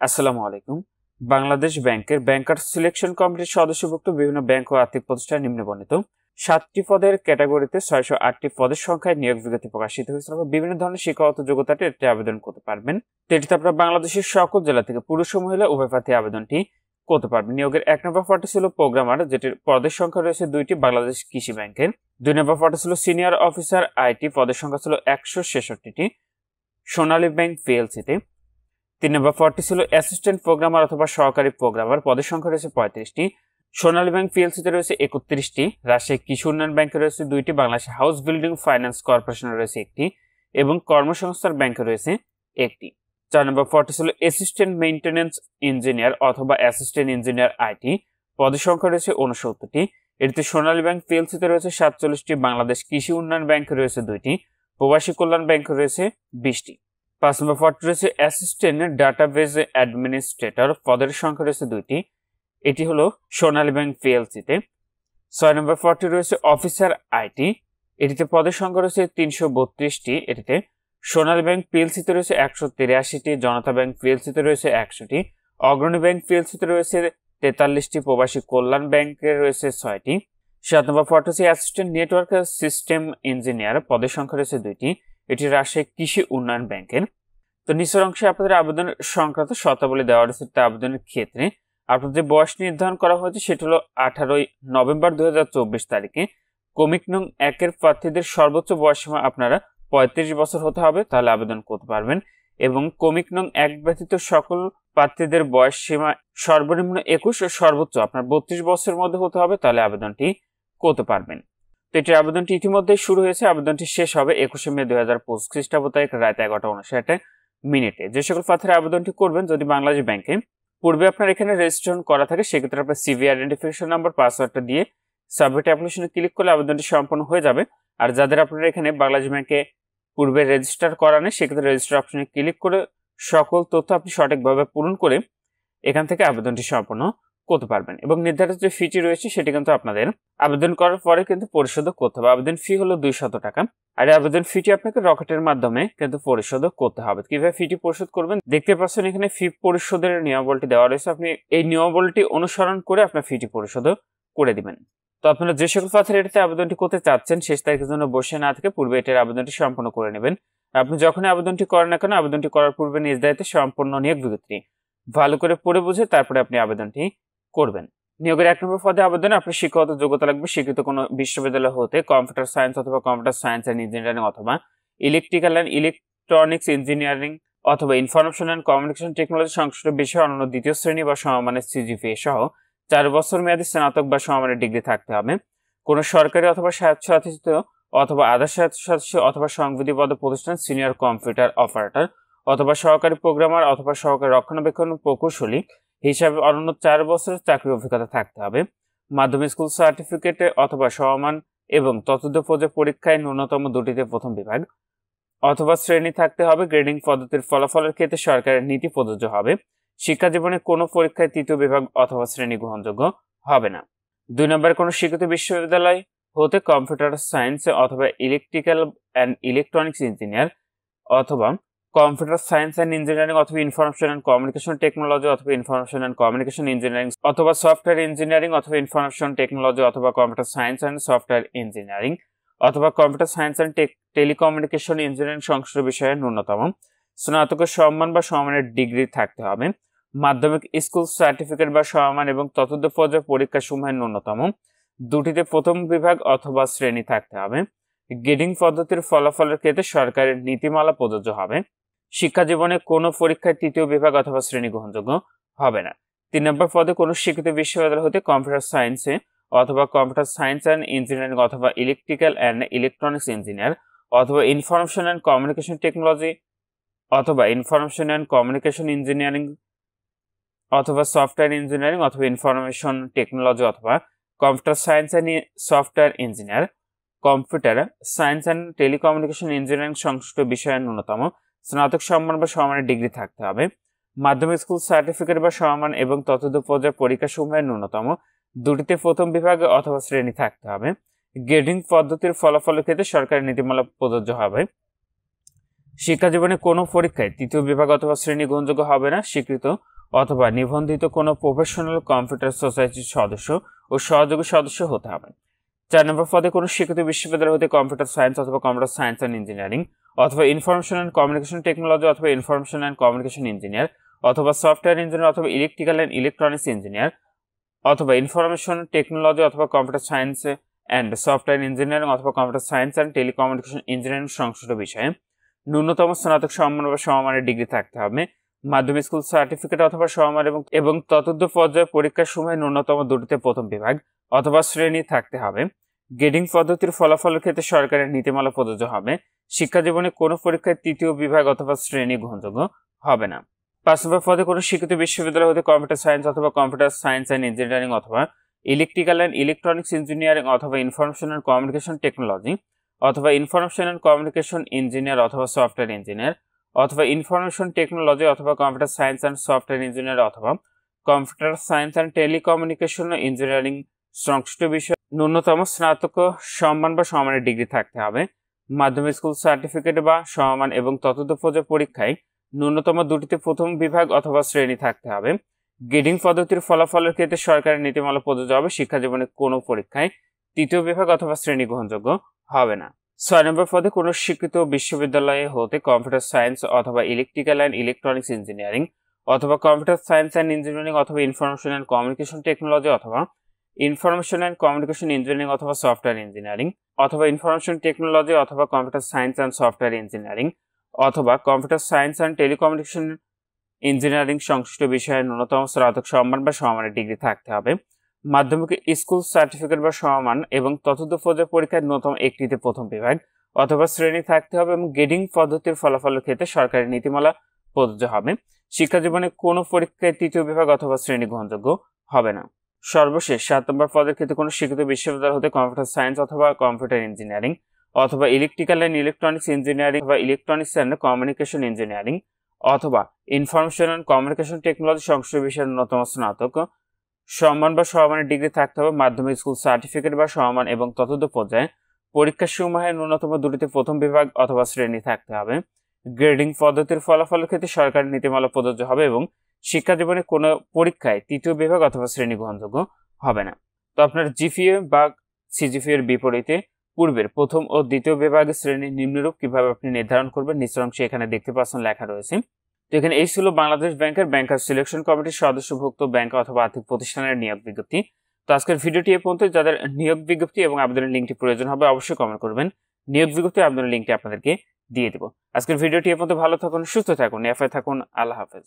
আসসালামু আলাইকুম। বাংলাদেশ ব্যাংকের ব্যাংকার্স সিলেকশন কমিটির সদস্যভুক্ত বিভিন্ন ব্যাংক ও আর্থিক প্রতিষ্ঠান নিম্নে বর্ণিত 7টি পদের ক্যাটাগরিতে 608টি পদের সংখ্যায় নিয়োগ বিজ্ঞপ্তি প্রকাশিত হয়েছে। বিভিন্ন ধরনের শিক্ষাগত যোগ্যতাতে এটি আবেদন করতে পারবেন। তো এটিতে আপনারা বাংলাদেশের সকল জেলা থেকে পুরুষ ও মহিলা উভয় প্রার্থী আবেদনটি করতে পারবেন। নিয়োগের 1 নম্বর পদটি ছিল প্রোগ্রামার, যেটির পদের সংখ্যা রয়েছে 2টি বাংলাদেশ কৃষি ব্যাংকের। 2 নম্বর পদটি ছিল সিনিয়র অফিসার আইটি, পদের সংখ্যা ছিল 166টি সোনালী ব্যাংক পিএলসিতে। 3 নম্বর পদটি ছিল অ্যাসিস্ট্যান্ট প্রোগ্রামার অথবা সহকারী প্রোগ্রামার, পদের সংখ্যা রয়েছে 35টি। সোনালী ব্যাংক পিএলসিতে রয়েছে 31টি। রাজশাহী কৃষি উন্নয়ন ব্যাংকে রয়েছে 2টি, বাংলাদেশ হাউস বিল্ডিং ফাইন্যান্স কর্পোরেশনে রয়েছে 1টি এবং কর্মসংস্থান ব্যাংকে রয়েছে 1টি। 4 নম্বর পদটি ছিল অ্যাসিস্ট্যান্ট মেইনটেন্যান্স ইঞ্জিনিয়ার অথবা অ্যাসিস্ট্যান্ট ইঞ্জিনিয়ার আইটি, পদের সংখ্যা রয়েছে 69টি। এটিতে সোনালী ব্যাংক পিএলসিতে রয়েছে 47টি, বাংলাদেশ কৃষি উন্নয়ন ব্যাংকে রয়েছে 2টি, প্রবাসী কল্যাণ ব্যাংকে রয়েছে 20টি। 5 নম্বর পদটি রয়েছে অ্যাসিস্ট্যান্ট ডাটাবেজ অ্যাডমিনিস্ট্রেটর, পদের সংখ্যা রয়েছে 2টি, এটি হলো সোনালী ব্যাংক পিএলসিতে। 6 নম্বর পদটি রয়েছে অফিসার আইটি, এটিতে পদের সংখ্যা রয়েছে 332টি, এটিতে সোনালী ব্যাংক পিএলসিতে রয়েছে 183টি, জনতা ব্যাংক পিএলসিতে রয়েছে 100টি, অগ্রণী ব্যাংক পিএলসিতে রয়েছে 43টি, প্রবাসী কল্যাণ ব্যাংকে রয়েছে 6টি। 7 নম্বর পদটি হচ্ছে অ্যাসিস্ট্যান্ট নেটওয়ার্ক সিস্টেম ইঞ্জিনিয়ার, পদের সংখ্যা রয়েছে 2টি, এটি রাজশাহী কৃষি উন্নয়ন ব্যাংকের। তো নিচের অংশে আপনাদের আবেদন সংক্রান্ত শর্তাবলী দেওয়া রয়েছে। আবেদনের ক্ষেত্রে আপনাদের যে বয়স নির্ধারণ করা হয়েছে সেটা হলো 18 নভেম্বর 2024 তারিখে। ক্রমিক নং 1-এর প্রার্থীদের সর্বোচ্চ বয়সসীমা আপনারা 35 বছর হতে হবে, তাহলে আবেদন করতে পারবেন। এবং ক্রমিক নং 1 ব্যতীত সকল প্রার্থীদের বয়স সীমা সর্বনিম্ন 21 ও সর্বোচ্চ আপনার 32 বছরের মধ্যে হতে হবে, তাহলে আবেদনটি করতে পারবেন। তো এটির আবেদনটি ইতিমধ্যে শুরু হয়েছে। আবেদনটি শেষ হবে 21 মে 2025 খ্রিস্টাব্দ তারিখ রাত 11:59 যে সকল প্রার্থীরা আবেদনটি করবেন, যদি বাংলাদেশ ব্যাংকে পূর্বে আপনার এখানে রেজিস্ট্রেশন করা থাকে, সেক্ষেত্রে আপনার সিভি আইডেন্টিফিকেশন নাম্বার পাসওয়ার্ডটা দিয়ে সাবমিট অ্যাপ্লিকেশনে ক্লিক করলে আবেদনটি সম্পন্ন হয়ে যাবে। আর যাদের আপনারা এখানে বাংলাদেশ ব্যাংকে পূর্বে রেজিস্টার করা নেই, সেক্ষেত্রে রেজিস্টার অপশনে ক্লিক করে সকল তথ্য আপনি সঠিকভাবে পূরণ করে এখান থেকে আবেদনটি সম্পন্ন করতে পারবেন। এবং নির্ধারিত যে ফিটি রয়েছে সেটি কিন্তু আপনাদের আবেদন করার পরে কিন্তু পরিশোধ করতে হবে। আবেদন ফি হলো 200 টাকা। আর আবেদন ফিটি আপনাকে রকেটের মাধ্যমে কিন্তু পরিশোধ করতে হবে। কিভাবে ফিটি পরিশোধ করবেন দেখতে পাচ্ছেন, এখানে ফি পরিশোধের নিয়মাবলী দেওয়া রয়েছে। আপনি এই নিয়মাবলীটি অনুসরণ করে আপনার ফিটি পরিশোধ করে দিবেন। তো আপনারা যে সকল প্রার্থীরা এটাতে আবেদনটি করতে চাচ্ছেন, শেষ তারিখের জন্য বসে না থেকে পূর্বে এটার আবেদনটি সম্পন্ন করে নেবেন। আপনি যখনই আবেদনটি করেন না কেন, আবেদনটি করার পূর্বে নিজ দায়িত্বে সম্পূর্ণ নিয়োগ বিজ্ঞপ্তি ভালো করে পড়ে বুঝে তারপরে আপনি আবেদনটি করবেন। নিয়োগের 1 নম্বর পদে আবেদনে আপনার শিক্ষাগত যোগ্যতা লাগবে স্বীকৃত কোনো বিশ্ববিদ্যালয় হতে কম্পিউটার সায়েন্স অথবা কম্পিউটার সায়েন্স অ্যান্ড ইঞ্জিনিয়ারিং অথবা ইলেকট্রিক্যাল অ্যান্ড ইলেকট্রনিক্স ইঞ্জিনিয়ারিং অথবা ইনফরমেশন অ্যান্ড কমিউনিকেশন টেকনোলজি সংশ্লিষ্ট বিষয়ে অনন্য দ্বিতীয় শ্রেণী বা সমমানের সিজিপিএ সহ 4 বছর মেয়াদী স্নাতক বা সমমানের ডিগ্রি থাকতে হবে। কোনো সরকারি অথবা স্বায়ত্তশাসিত অথবা আধা স্বায়ত্তশাসিত অথবা সংবিধিবদ্ধ প্রতিষ্ঠান সিনিয়র কম্পিউটার অপারেটর অথবা সহকারী প্রোগ্রামার অথবা সহকারী রক্ষণাবেক্ষণ প্রকৌশলী হিসাবে অনন্য 4 বছরের চাকরি অভিজ্ঞতা থাকতে হবে। মাধ্যমিক স্কুল সার্টিফিকেটে অথবা সমমান এবং ততোধিক পর্যায়ে পরীক্ষায় ন্যূনতম 2টিতে প্রথম বিভাগ অথবা শ্রেণী থাকতে হবে। গ্রেডিং পদ্ধতির ফলাফলের ক্ষেত্রে সরকারের নীতি প্রযোজ্য হবে। শিক্ষা জীবনে কোনো পরীক্ষায় 3য় বিভাগ অথবা শ্রেণী গ্রহণযোগ্য হবে না। 2 নম্বরে কোনো স্বীকৃত বিশ্ববিদ্যালয় হতে কম্পিউটার সায়েন্স অথবা ইলেকট্রিক্যাল অ্যান্ড ইলেকট্রনিক্স ইঞ্জিনিয়ার অথবা কম্পিউটার সায়েন্স অ্যান্ড ইঞ্জিনিয়ারিং অথবা ইনফরমেশন অ্যান্ড কমিউনিকেশন টেকনোলজি অথবা ইনফরমেশন অ্যান্ড কমিউনিকেশন ইঞ্জিনিয়ারিং অথবা সফটওয়্যার ইঞ্জিনিয়ারিং অথবা ইনফরমেশন টেকনোলজি অথবা computer science and software engineering অথবা computer science and telecommunication engineering সংশ্লিষ্ট বিষয়ে ন্যূনতম স্নাতকের সম্মান বা সমমানের ডিগ্রি থাকতে হবে। মাধ্যমিক স্কুল সার্টিফিকেট বা সমমান এবং ততোধিক পর্যায়ে পরীক্ষা সমূহের ন্যূনতম 2টিতে প্রথম বিভাগ অথবা শ্রেণী থাকতে হবে। গ্রেডিং পদ্ধতির ফলাফলের ক্ষেত্রে সরকারের নীতিমালা প্রযোজ্য হবে। শিক্ষা জীবনে কোনো পরীক্ষায় 3য় বিভাগ অথবা শ্রেণী গ্রহণযোগ্য হবে না। 3 নম্বর পদে কোনো স্বীকৃত বিশ্ববিদ্যালয় হতে কম্পিউটার সায়েন্সে অথবা কম্পিউটার সায়েন্স অ্যান্ড ইঞ্জিনিয়ারিং অথবা ইলেকট্রিক্যাল অ্যান্ড ইলেকট্রনিক্স ইঞ্জিনিয়ার অথবা ইনফরমেশন অ্যান্ড কমিউনিকেশন টেকনোলজি অথবা ইনফরমেশন অ্যান্ড কমিউনিকেশন ইঞ্জিনিয়ারিং অথবা সফটওয়্যার ইঞ্জিনিয়ারিং অথবা ইনফরমেশন টেকনোলজি অথবা computer science and software engineer computer science and telecommunication engineering সংশ্লিষ্ট বিষয়ে ন্যূনতম স্নাতক সম্মান বা সমমানের ডিগ্রি থাকতে হবে। মাধ্যমিক স্কুল সার্টিফিকেট বা সমমান এবং ততোধিক পর্যায়ে পরীক্ষা সমূহের ন্যূনতম 2টিতে প্রথম বিভাগে অথবা শ্রেণী থাকতে হবে। গ্রেডিং পদ্ধতির ফলাফলের ক্ষেত্রে সরকারি নীতিমালা প্রযোজ্য হবে। শিক্ষা জীবনে কোনো পরীক্ষায় 3য় বিভাগ অথবা শ্রেণী গ্রহণযোগ্য হবে না। স্বীকৃত অথবা নিবন্ধিত কোনো প্রফেশনাল কম্পিউটার সোসাইটির সদস্য ও সহযোগী সদস্য হতে হবে। 4 নম্বর পদে কোনো স্বীকৃত বিশ্ববিদ্যালয় হতে কম্পিউটার সায়েন্স অথবা কম্পিউটার সায়েন্স অ্যান্ড ইঞ্জিনিয়ারিং অথবা ইনফরমেশন অ্যান্ড কমিউনিকেশন টেকনোলজি অথবা ইনফরমেশন অ্যান্ড কমিউনিকেশন ইঞ্জিনিয়ার অথবা সফটওয়্যার ইঞ্জিনিয়ার অথবা ইলেকট্রিক্যাল অ্যান্ড ইলেকট্রনিক্স ইঞ্জিনিয়ার অথবা ইনফরমেশন টেকনোলজি অথবা computer science and software engineering অথবা computer science and telecommunication engineering সংশ্লিষ্ট বিষয়ে ন্যূনতম স্নাতক সম্মান বা সমমানের ডিগ্রি থাকতে হবে। মাধ্যমিক স্কুল সার্টিফিকেট অথবা সমমান এবং ততোর্ধ্ব পর্যায়ে পরীক্ষার সময় ন্যূনতম দুটিতে প্রথম বিভাগ অথবা শ্রেণী থাকতে হবে। গ্রেডিং পদ্ধতির ফলাফলের ক্ষেত্রে সরকারের নীতিমালা প্রযোজ্য হবে। শিক্ষা জীবনে কোনো পরীক্ষায় তৃতীয় বিভাগ অথবা শ্রেণী গ্রহণযোগ্য হবে না। 5 নম্বর পদে কোনো স্বীকৃত বিশ্ববিদ্যালয় হতে কম্পিউটার সায়েন্স অথবা কম্পিউটার সায়েন্স অ্যান্ড ইঞ্জিনিয়ারিং অথবা ইলেকট্রিক্যাল অ্যান্ড ইলেকট্রনিক্স ইঞ্জিনিয়ারিং অথবা ইনফরমেশন অ্যান্ড কমিউনিকেশন টেকনোলজি অথবা ইনফরমেশন অ্যান্ড কমিউনিকেশন ইঞ্জিনিয়ার অথবা সফটওয়্যার ইঞ্জিনিয়ার অথবা ইনফরমেশন টেকনোলজি অথবা computer science and software engineer অথবা computer science and telecommunication engineering সংশ্লিষ্ট বিষয়ে ন্যূনতম স্নাতক সম্মান বা সমমানের ডিগ্রি থাকতে হবে। মাধ্যমিক স্কুল সার্টিফিকেট বা সমমান এবং ততোর্ধ্ব পর্যায়ে পরীক্ষায় ন্যূনতম দুটিতে প্রথম বিভাগ অথবা শ্রেণী থাকতে হবে। গ্রেডিং পদ্ধতির ফলাফলের ক্ষেত্রে সরকারের নীতিমালা প্রযোজ্য হবে। শিক্ষা জীবনে কোনো পরীক্ষায় তৃতীয় বিভাগ অথবা শ্রেণী গ্রহণযোগ্য হবে না। 6 নম্বর পদে কোনো স্বীকৃত বিশ্ববিদ্যালয়ে হতে কম্পিউটার সায়েন্স অথবা ইলেকট্রিক্যাল অ্যান্ড ইলেকট্রনিক্স ইঞ্জিনিয়ারিং অথবা কম্পিউটার সায়েন্স অ্যান্ড ইঞ্জিনিয়ারিং অথবা ইনফরমেশন অ্যান্ড কমিউনিকেশন টেকনোলজি অথবা ইনফরমেশন অ্যান্ড কমিউনিকেশন ইঞ্জিনিয়ারিং অথবা সফটওয়্যার ইঞ্জিনিয়ারিং অথবা ইনফরমেশন টেকনোলজি অথবা computer science and software engineering অথবা computer science and telecommunication engineering সংশ্লিষ্ট বিষয়ে ন্যূনতম স্নাতক সম্মান বা সমমানের ডিগ্রি থাকতে হবে। মাধ্যমিক স্কুল সার্টিফিকেট বা সমমান এবং ততোর্ধ্ব পর্যায়ে পরীক্ষায় ন্যূনতম একটিতে প্রথম বিভাগ অথবা শ্রেণী থাকতে হবে এবং গ্রেডিং পদ্ধতির ফলাফলের ক্ষেত্রে সরকারি নীতিমালা প্রযোজ্য হবে। শিক্ষা জীবনে কোনো পরীক্ষায় তৃতীয় বিভাগ অথবা শ্রেণী গ্রহণযোগ্য হবে না। সর্বশেষ 7 নম্বর পদের ক্ষেত্রে কোনো স্বীকৃত বিশ্ববিদ্যালয় হতে কম্পিউটার সায়েন্স অথবা কম্পিউটার ইঞ্জিনিয়ারিং অথবা ইলেকট্রিক্যাল অ্যান্ড ইলেকট্রনিক্স ইঞ্জিনিয়ারিং বা ইলেকট্রনিক্স অ্যান্ড কমিউনিকেশন ইঞ্জিনিয়ারিং অথবা ইনফরমেশন অ্যান্ড কমিউনিকেশন টেকনোলজি সংশ্লিষ্ট বিষয়ের ন্যূনতম স্নাতক সম্মান বা সমমানের ডিগ্রি থাকতে হবে। মাধ্যমিক স্কুল সার্টিফিকেট বা সমমান এবং ততোর্ধ্ব পর্যায়ে পরীক্ষার সমূহে ন্যূনতম দুটিতে প্রথম বিভাগ অথবা শ্রেণী থাকতে হবে। গ্রেডিং পদ্ধতির ফলাফলের ক্ষেত্রে সরকারি নীতিমালা প্রযোজ্য হবে এবং শিক্ষা জীবনে কোনো পরীক্ষায় তৃতীয় বিভাগ অথবা শ্রেণী গ্রহণযোগ্য হবে না। তো আপনার জিপিএ বা সিজিপিএ এর বিপরীতে পূর্বের প্রথম ও দ্বিতীয় বিভাগের শ্রেণী নিম্নরূপ কিভাবে আপনি নির্ধারণ করবেন নিচের অংশে এখানে দেখতে পাচ্ছেন লেখা রয়েছে। তো এখানে এই ছিল বাংলাদেশ ব্যাংকের ব্যাংকার সিলেকশন কমিটির সদস্যভুক্ত ব্যাংক অথবা আর্থিক প্রতিষ্ঠানের নিয়োগ বিজ্ঞপ্তি। তো আজকের ভিডিওটি এ পর্যন্ত। যাদের নিয়োগ বিজ্ঞপ্তি এবং আবেদনের লিঙ্কটি প্রয়োজন হবে অবশ্যই কমেন্ট করবেন। নিয়োগ বিজ্ঞপ্তি আবেদনের লিঙ্কটি আপনাদেরকে দিয়ে দেব। আজকের ভিডিওটি এ পর্যন্ত। ভালো থাকুন, সুস্থ থাকুন, এফআই থাকুন। আল্লাহ হাফেজ।